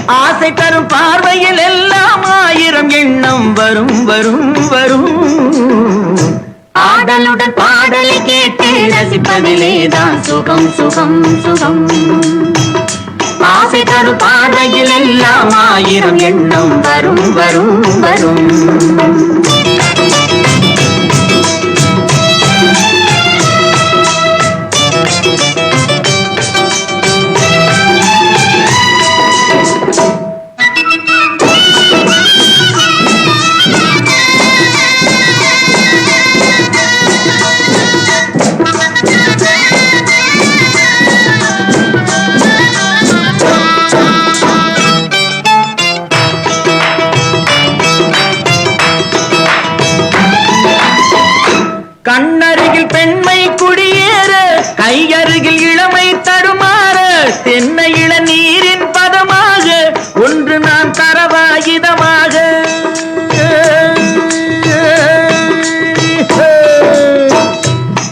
ஆசை தரும் பார்வையில் எல்லாம் ஆயிரம் எண்ணம் வரும் வரும் வரும். ஆடலுடன் பாடலை கேட்டு ரசிப்பதிலேதான் சுகம் சுகம் சுகம். ஆசை தரும் பார்வையில் எல்லாம் ஆயிரம் எண்ணம் வரும் வரும் வரும். கண்ணருகில் பெண்மை குடியேற, கையருகில் இளமை தடுமாற, தென்னை இளநீரின் பதமாக ஒன்று நான் தரவாயுதமாக.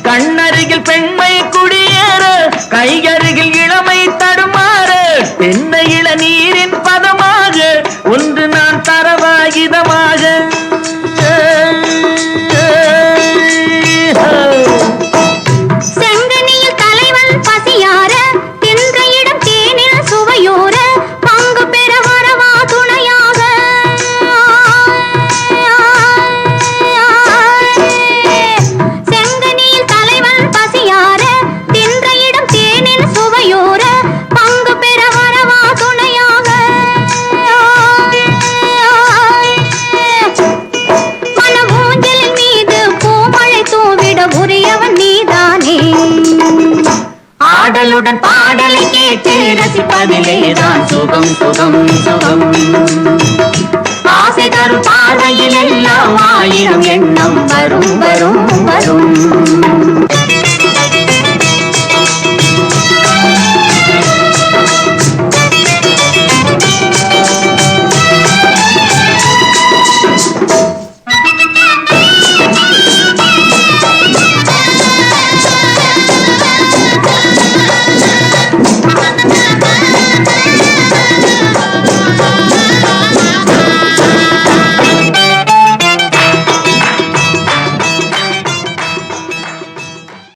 கண்ணருகில் பெண்மை குடியேற, கையருகில் இளமை தடுமாற, தென்னை இளநீரின் பதமாக ஒன்று நான் தரவாயுதமாக. ஆடலுடன் பாடலை கேட்டு ரசிப்பதிலேதான் சுகம் சுகம் சுகம். ஆசை தரும் பார்வையில் எல்லாம் ஆயிரம் எண்ணம் வரும் வரும் வரும்.